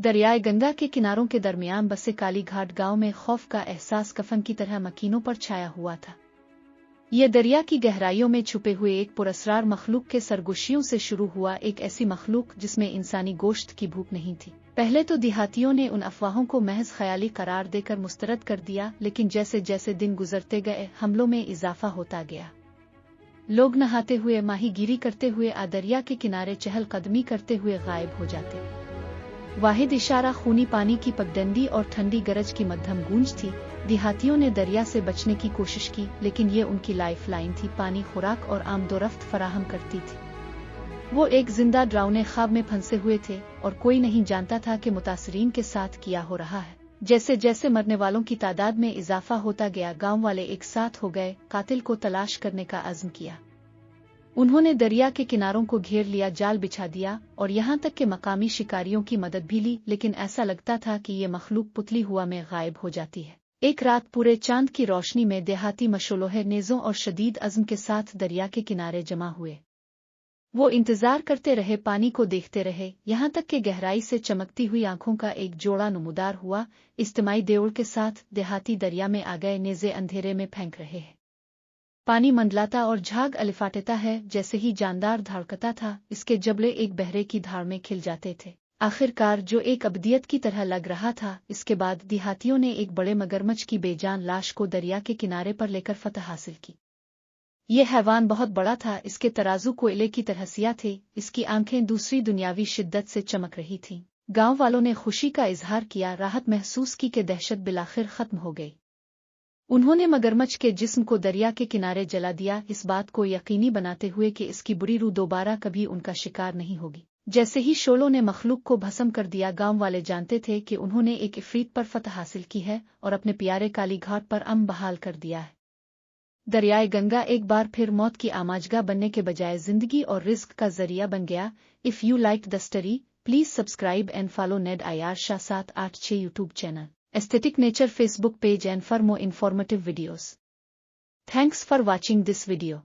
दरियाए गंगा के किनारों के दरमियान बसे कालीघाट गांव में खौफ का एहसास कफन की तरह मकीनों पर छाया हुआ था। यह दरिया की गहराइयों में छुपे हुए एक पुरस्रार मखलूक के सरगोशियों से शुरू हुआ, एक ऐसी मखलूक जिसमें इंसानी गोश्त की भूख नहीं थी। पहले तो देहातियों ने उन अफवाहों को महज ख्याली करार देकर मुस्तरद कर दिया, लेकिन जैसे जैसे दिन गुजरते गए हमलों में इजाफा होता गया। लोग नहाते हुए, माहीगीरी करते हुए दरिया के किनारे चहल कदमी करते हुए गायब हो जाते। वाहिद इशारा खूनी पानी की पगडंडी और ठंडी गरज की मध्यम गूंज थी। देहातियों ने दरिया से बचने की कोशिश की, लेकिन ये उनकी लाइफ लाइन थी, पानी खुराक और आमदोरफ्त फराहम करती थी। वो एक जिंदा डरावने ख्वाब में फंसे हुए थे और कोई नहीं जानता था कि मुतासरीन के साथ क्या हो रहा है। जैसे जैसे मरने वालों की तादाद में इजाफा होता गया, गांव वाले एक साथ हो गए, कातिल को तलाश करने का अज़्म किया। उन्होंने दरिया के किनारों को घेर लिया, जाल बिछा दिया और यहाँ तक के मकामी शिकारियों की मदद भी ली, लेकिन ऐसा लगता था कि ये मखलूक पुतली हुआ में गायब हो जाती है। एक रात पूरे चांद की रोशनी में देहाती मशोलोहे नेज़ों और शदीद अज़्म के साथ दरिया के किनारे जमा हुए। वो इंतजार करते रहे, पानी को देखते रहे, यहाँ तक कि गहराई से चमकती हुई आंखों का एक जोड़ा नुमदार हुआ। इज्तिमाई देवल के साथ देहाती दरिया में आ गए, नेज़े अंधेरे में फेंक रहे हैं। पानी मंडलाता और झाग अलिफाटता है, जैसे ही जानदार धड़कता था, इसके जबड़े एक बहरे की धार में खिल जाते थे। आखिरकार जो एक अबदियत की तरह लग रहा था। इसके बाद देहातियों ने एक बड़े मगरमच्छ की बेजान लाश को दरिया के किनारे पर लेकर फतह हासिल की। यह हैवान बहुत बड़ा था, इसके तराजू कोयले की तरह सिया थे, इसकी आंखें दूसरी दुनियावी शिद्दत से चमक रही थीं। गांव वालों ने खुशी का इजहार किया, राहत महसूस की कि दहशत बिलाखिर खत्म हो गई। उन्होंने मगरमच्छ के जिस्म को दरिया के किनारे जला दिया, इस बात को यकीनी बनाते हुए कि इसकी बुरी रूह दोबारा कभी उनका शिकार नहीं होगी। जैसे ही शोलों ने मखलूक को भस्म कर दिया, गांव वाले जानते थे कि उन्होंने एक इफरीत पर फतह हासिल की है और अपने प्यारे कालीघाट पर अमन बहाल कर दिया है। दरियाए गंगा एक बार फिर मौत की आमाजगा बनने के बजाय जिंदगी और रिज्क का जरिया बन गया। If you like the story, please subscribe and follow Ned IR Shah 786 YouTube channel, Aesthetic Nature Facebook page and for more informative videos. Thanks for watching this video.